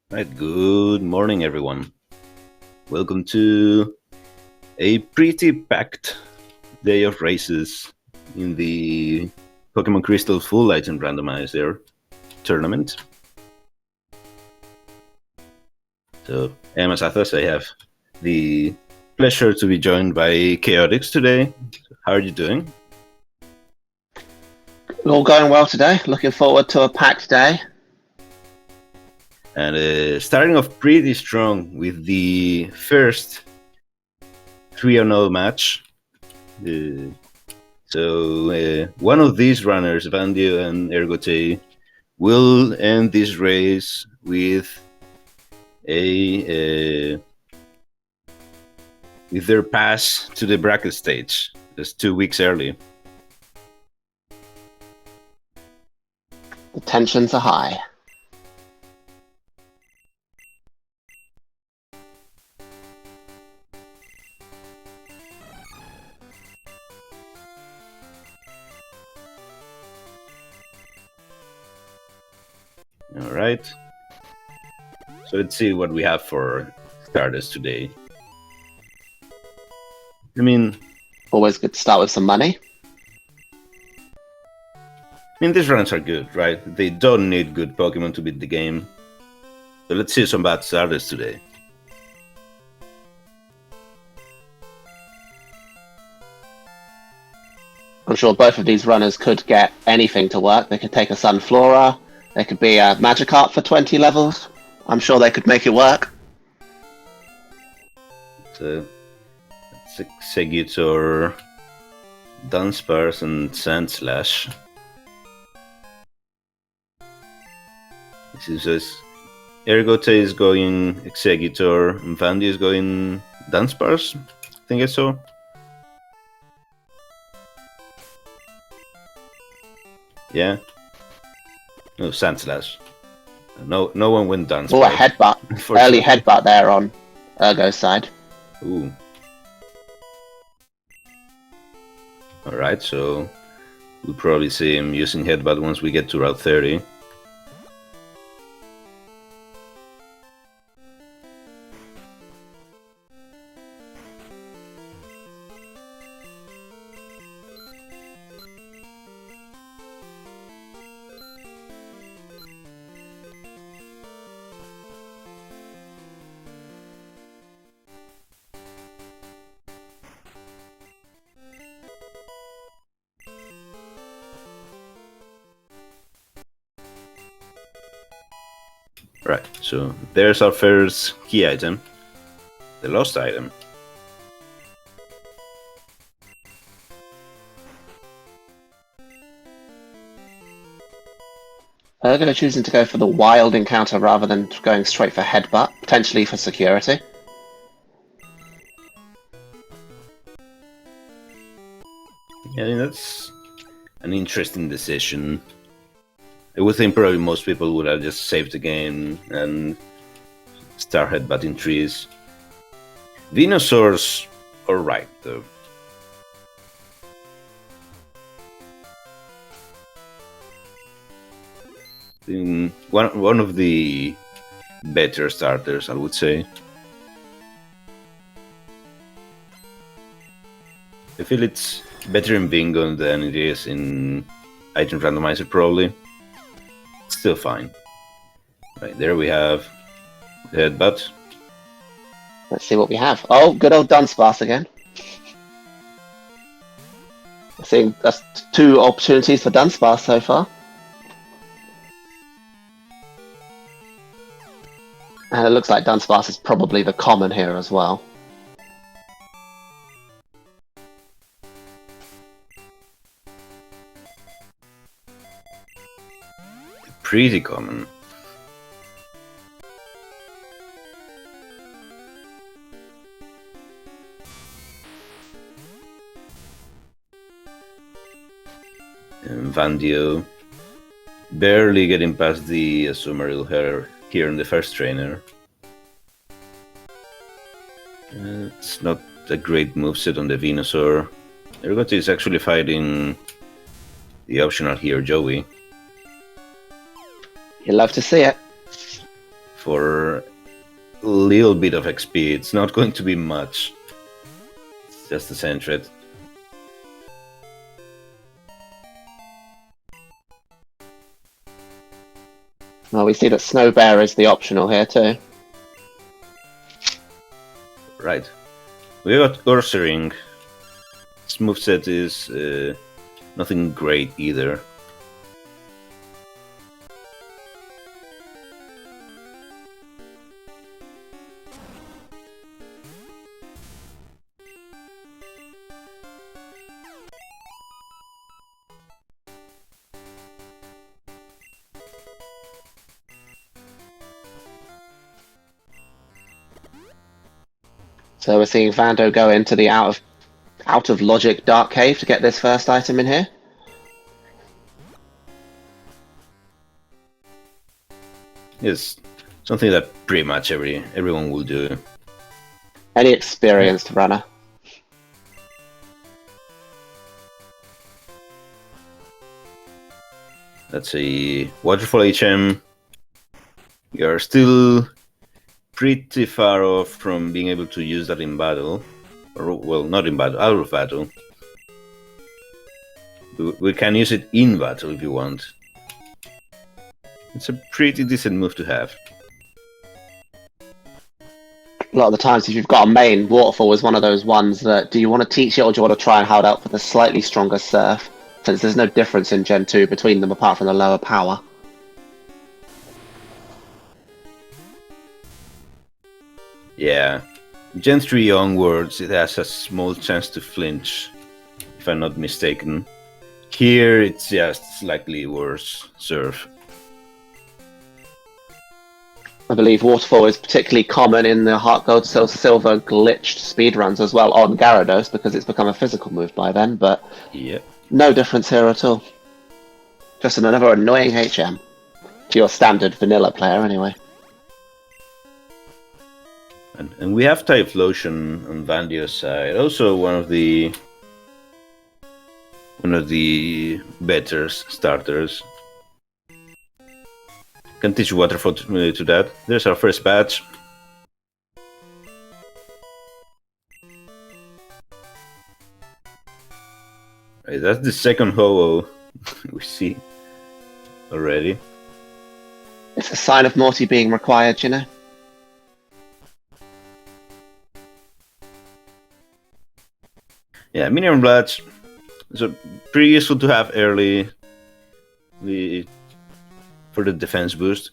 Right, good morning, everyone. Welcome to a pretty packed day of races in the Pokemon Crystal Full Item Randomizer tournament. So, I'm Asathas. I have the pleasure to be joined by Chaotix today. How are you doing? All going well today. Looking forward to a packed day. And starting off pretty strong with the first 3-0 match. So one of these runners, Vandio and ergotae, will end this race with with their pass to the bracket stage, just 2 weeks early. The tensions are high. All right. So let's see what we have for starters today. I mean, Always good to start with some money. these runs are good, right? They don't need good Pokemon to beat the game. So let's see some bad starters today. I'm sure both of these runners could get anything to work. They could take a Sunflora. They could be a Magikarp for 20 levels. I'm sure they could make it work. So it's Exeggutor, Dunsparce, and Sandslash. This is just ergotae is going Exeggutor, and Vandio is going Dunsparce. I think it's so. Yeah. No, Sandslash. No one went Dunsparce. Oh, a headbutt. Early headbutt there on Ergo's side. Ooh. Alright, so we'll probably see him using headbutt once we get to Route 30. Right, so there's our first key item, the lost item. Ergo choosing to go for the wild encounter rather than going straight for headbutt, potentially for security. Yeah, that's an interesting decision. I would think probably most people would have just saved the game and start headbutting trees. Venusaur's alright though. One of the better starters, I would say. I feel it's better in Bingo than it is in Item Randomizer, probably. Still fine. Right, there we have the headbutt. Let's see what we have. Oh, good old Dunsparce again. I think that's 2 opportunities for Dunsparce so far. And it looks like Dunsparce is probably the common here as well. Pretty common. And Vandio barely getting past the Azumarill here in the first trainer. It's not a great moveset on the Venusaur. Ergotae is actually fighting the optional here, Joey. You love to see it. for a little bit of XP. It's not going to be much. It's just a sentret. Well, we see that Snow Bear is the optional here too. Right. We got Ursaring. This moveset is nothing great either. So we're seeing Vandio go into the out of logic Dark Cave to get this first item in here. Yes, something that pretty much everyone will do. Any experienced runner. Let's see, Waterfall HM. You're still pretty far off from being able to use that in battle. Or, well, not in battle, out of battle. We can use it in battle if you want. It's a pretty decent move to have. A lot of the times, if you've got a main, Waterfall is one of those ones that, do you want to teach it or do you want to try and hold out for the slightly stronger Surf? Since there's no difference in Gen 2 between them apart from the lower power. Yeah, Gen 3 onwards, it has a small chance to flinch, if I'm not mistaken. Here, it's just slightly worse Surf. I believe Waterfall is particularly common in the Heart Gold Soul Silver glitched speedruns as well on Gyarados because it's become a physical move by then, but Yep. no difference here at all. Just another annoying HM. To your standard vanilla player, anyway. And we have Typhlosion on Vandio's side, also one of the better starters. Can teach Waterfall to that. There's our first batch. Right, that's the second Ho-Oh we see already. It's a sign of Morty being required, you know? Yeah, Minion Bloods. So pretty useful to have early for the defense boost.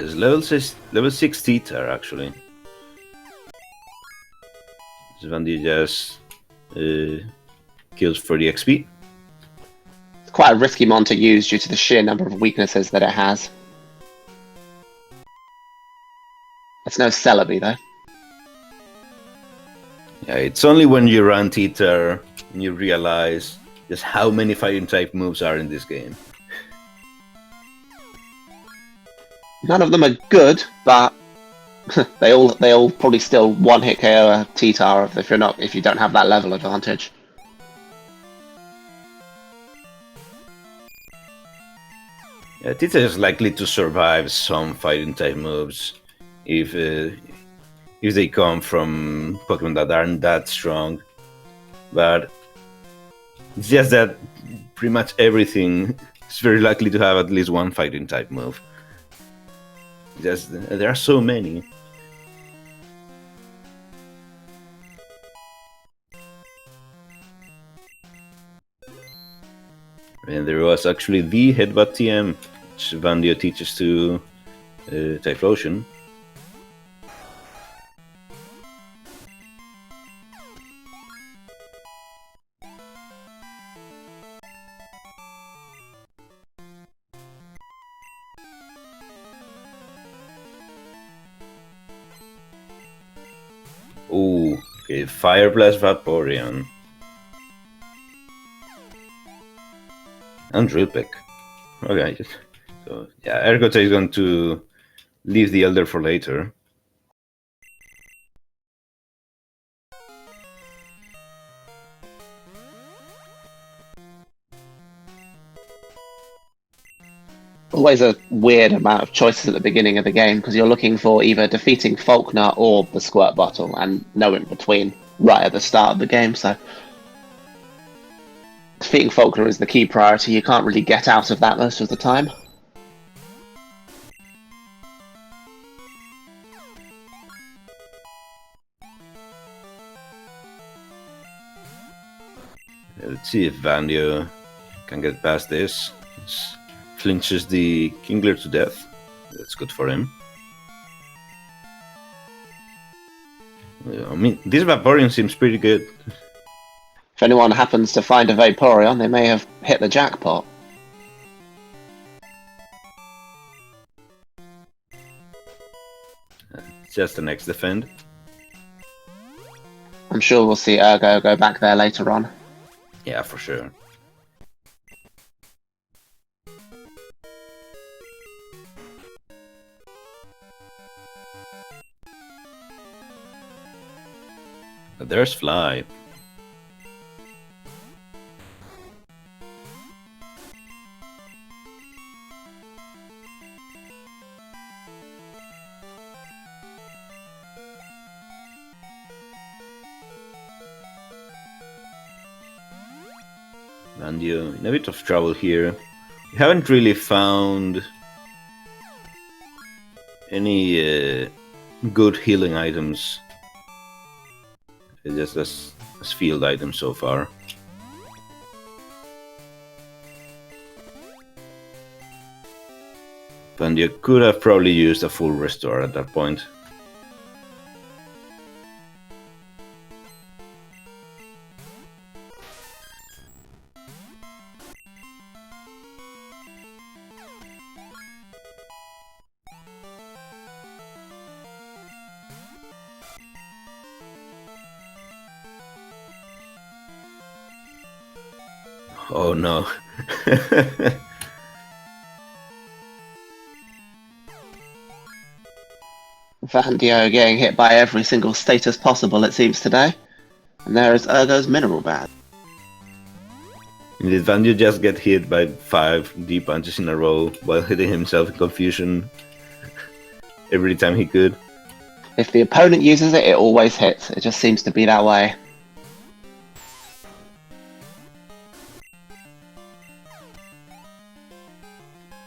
It's level 6 Teeter actually. Vandio just kills for the XP. It's quite a risky mon to use due to the sheer number of weaknesses that it has. It's no Celebi though. Yeah, it's only when you run Teeter and you realize just how many fighting type moves are in this game. None of them are good, but they all probably still one hit KO a T-Tar if you don't have that level advantage. Yeah, Teeter is likely to survive some fighting type moves if they come from Pokemon that aren't that strong. But it's just that pretty much everything is very likely to have at least one fighting type move. Just there are so many. And there was actually the Headbutt TM, which Vandio teaches to Typhlosion. Ooh, okay, Fire Blast Vaporeon. And Drill Peck. Okay, so yeah, ergotae is going to leave the Elder for later. Always a weird amount of choices at the beginning of the game because you're looking for either defeating Faulkner or the Squirt Bottle and no in between right at the start of the game. So defeating Faulkner is the key priority. You can't really get out of that most of the time. Let's see if Vandio can get past this. It's flinches the Kingler to death. That's good for him. I mean, this Vaporeon seems pretty good. If anyone happens to find a Vaporeon, they may have hit the jackpot. Just the next defend. I'm sure we'll see Ergo go back there later on. Yeah, for sure. But there's Fly. Vandio in a bit of trouble here. We haven't really found any good healing items. Just as field items so far. Vandio could have probably used a full restore at that point. Oh no. Vandio getting hit by every single status possible, it seems, today. And there is Ergo's mineral bag. Did Vandio just get hit by 5 D punches in a row while hitting himself in confusion every time he could? If the opponent uses it, it always hits. It just seems to be that way.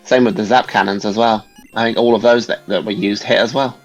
Same with the Zap Cannons as well. I think all of those that were used hit as well.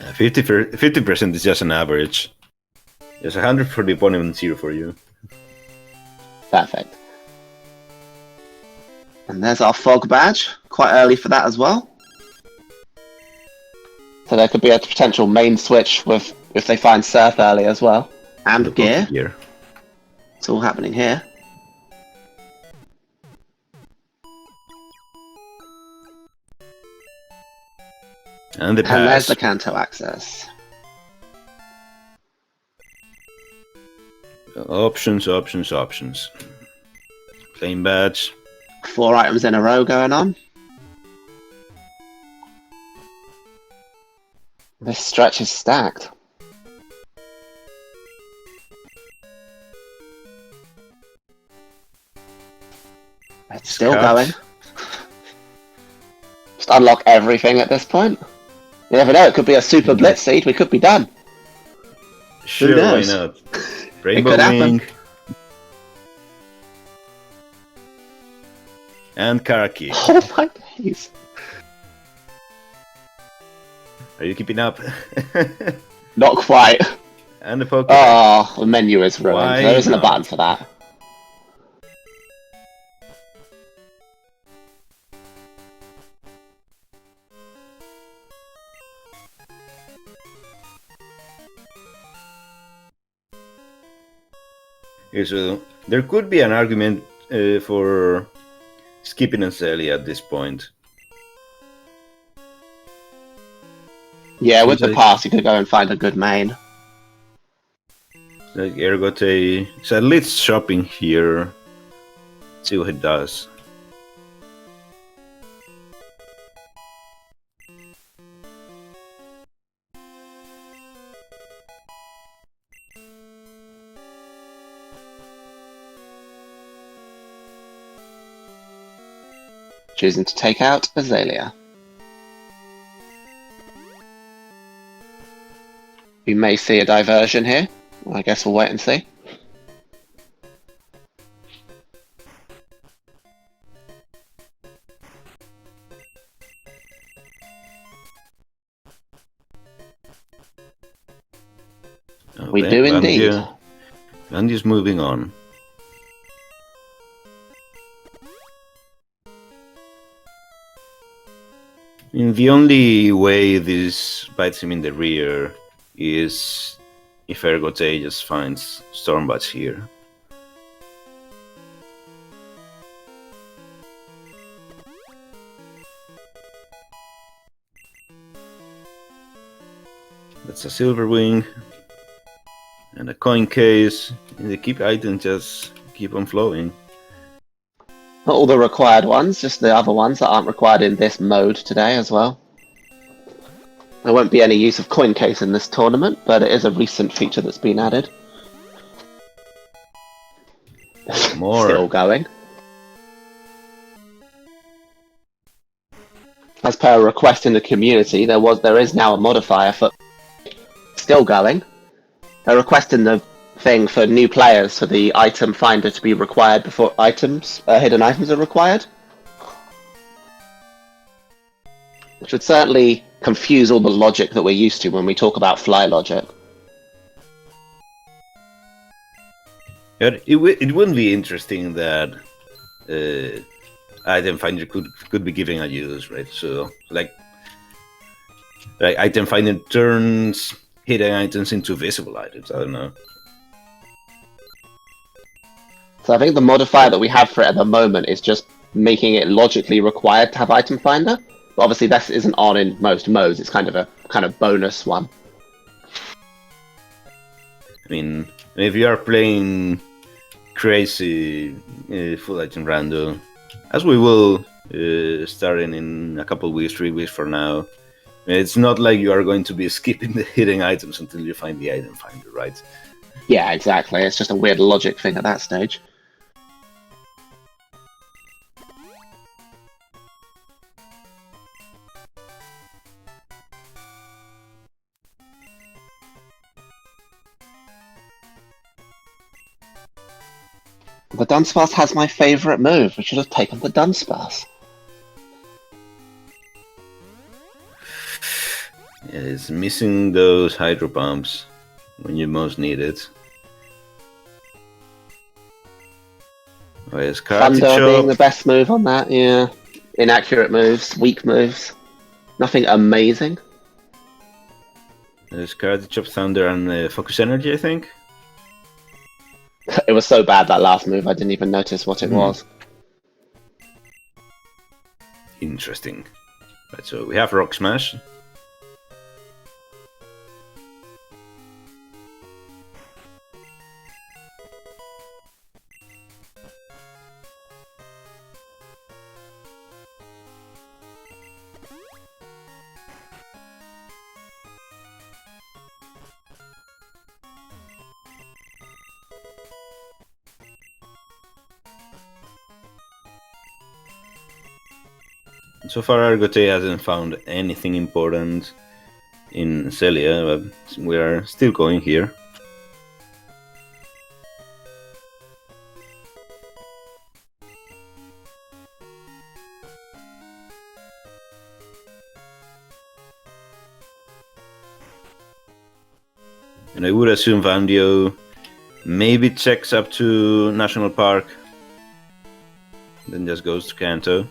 Uh, 50% is just an average. There's 100 for the opponent and 0 for you. Perfect. And there's our Fog badge. Quite early for that as well. So there could be a potential main switch with if they find Surf early as well. And gear. It's all happening here. And And there's the Kanto access. Options. Flame badge. 4 items in a row going on. This stretch is stacked. It's still going. Just unlock everything at this point. You never know, it could be a super blitz seed, we could be done. Sure, why not? Rainbow Wing. And Karaki. Oh my days. Are you keeping up? Not quite. And the Pokemon. Oh, the menu is ruined. Why There isn't a not? button for that. Okay, so there could be an argument for skipping Ancelia at this point. Yeah, with the Seems pass, you could go and find a good main. Like ergotae, so at least shopping here See what it does. Choosing to take out Azalea. We may see a diversion here. I guess we'll wait and see. Okay, We do indeed. Vandio's moving on. I mean, the only way this bites him in the rear is if ergotae just finds Stormbats here. That's a silver wing and a coin case, and the keep items just keep on flowing. Not all the required ones, just the other ones that aren't required in this mode today as well. There won't be any use of coin case in this tournament, but it is a recent feature that's been added. More. Still going. As per a request in the community, there is now a modifier for still going. A request in the thing for new players for the item finder to be required before hidden items are required. Which would certainly confuse all the logic that we're used to when we talk about fly logic. It wouldn't be interesting that item finder could be giving a use, right? So like item finder turns hidden items into visible items. I don't know. So I think the modifier that we have for it at the moment is just making it logically required to have item finder. But obviously this isn't on in most modes. It's kind of a bonus one. I mean, if you are playing crazy full item rando, as we will starting in a couple weeks, 3 weeks from now, it's not like you are going to be skipping the hidden items until you find the item finder, right? Yeah, exactly. It's just a weird logic thing at that stage. The Dunsparce has my favourite move. We should have taken the Dunsparce. Yeah, it's missing those hydro pumps when you most need it. Oh, yes, Thunder being the best move on that, yeah. Inaccurate moves, weak moves. Nothing amazing. There's Karate Chop, Thunder, and Focus Energy, I think. It was so bad that last move, I didn't even notice what it was. Interesting. Right, so we have Rock Smash. So far, ergotae hasn't found anything important in Celia, but we are still going here. And I would assume Vandio maybe checks up to National Park, then just goes to Kanto.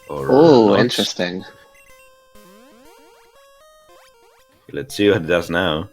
Oh, interesting. Let's see what it does now.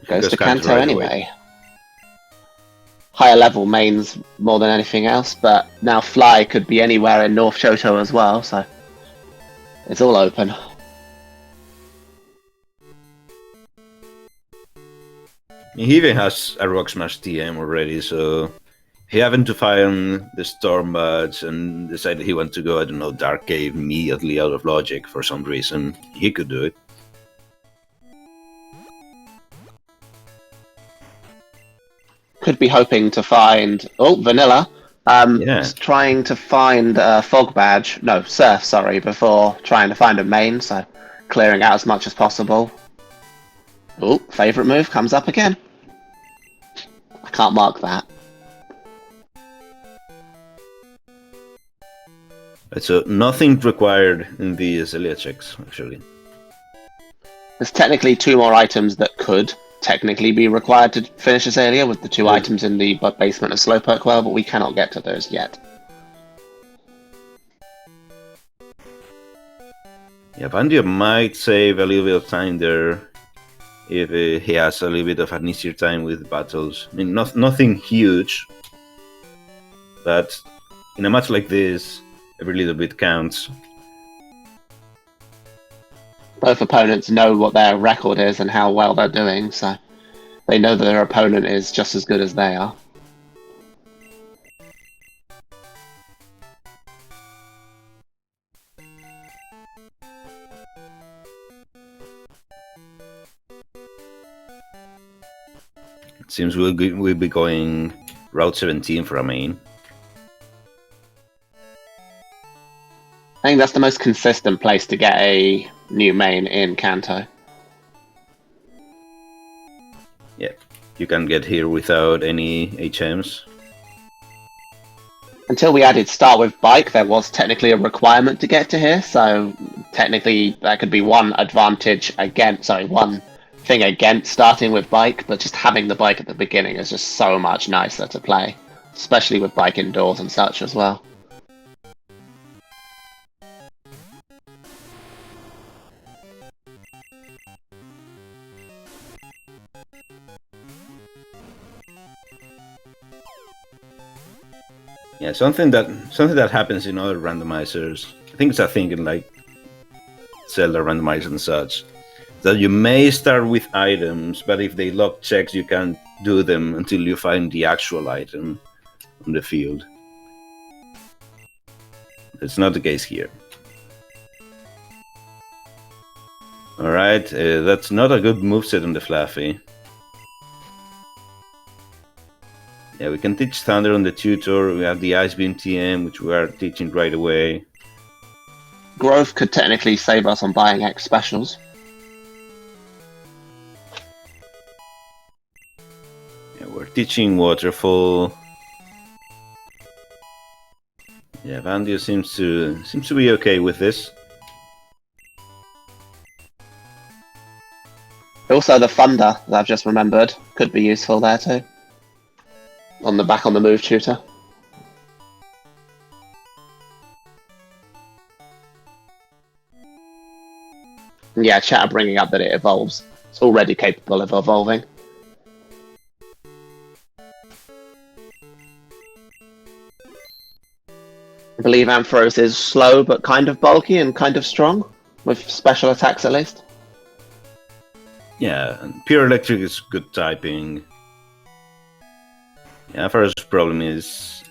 Goes to Kanto Kanto right anyway. away. Higher level mains more than anything else, but now Fly could be anywhere in North Johto as well, so it's all open. He even has a Rock Smash TM already, so he happened to find the Storm Buds and decided he wanted to go, I don't know, Dark Cave immediately out of logic for some reason. He could do it. Could be hoping to find... Oh, Vanilla. Yeah. Trying to find Fog Badge. No, Surf, sorry, before trying to find a main, so clearing out as much as possible. Oh, favourite move comes up again. I can't mark that. So nothing required in the Azalea checks, actually. There's technically 2 more items that could technically be required to finish Azalea with the 2 items in the basement of Slowpoke Well, but we cannot get to those yet. Yeah, Vandio might save a little bit of time there if he has a little bit of an easier time with battles. I mean, nothing huge, but in a match like this, every little bit counts. Both opponents know what their record is and how well they're doing, so they know that their opponent is just as good as they are. It seems we'll be going Route 17 for a main. I think that's the most consistent place to get a new main in Kanto. Yeah, you can get here without any HMs. Until we added Start with Bike, there was technically a requirement to get to here, so technically that could be one advantage against, one thing against starting with Bike, but just having the bike at the beginning is just so much nicer to play, especially with Bike indoors and such as well. Yeah, something that happens in other randomizers. I think it's a thing in like Zelda randomizers and such. That you may start with items, but if they lock checks, you can't do them until you find the actual item on the field. It's not the case here. Alright, that's not a good moveset on the Fluffy. Yeah, we can teach Thunder on the tutor. We have the Ice Beam TM, which we are teaching right away. Growth could technically save us on buying X specials. Yeah, we're teaching Waterfall. Yeah, Vandio seems to be okay with this. Also, the Thunder that I've just remembered could be useful there too. On the move tutor. Yeah, chat are bringing up that it evolves. It's already capable of evolving. I believe Ampharos is slow but kind of bulky and kind of strong, with special attacks at least. Yeah, and Pure Electric is good typing. Yeah, Ampharos' problem is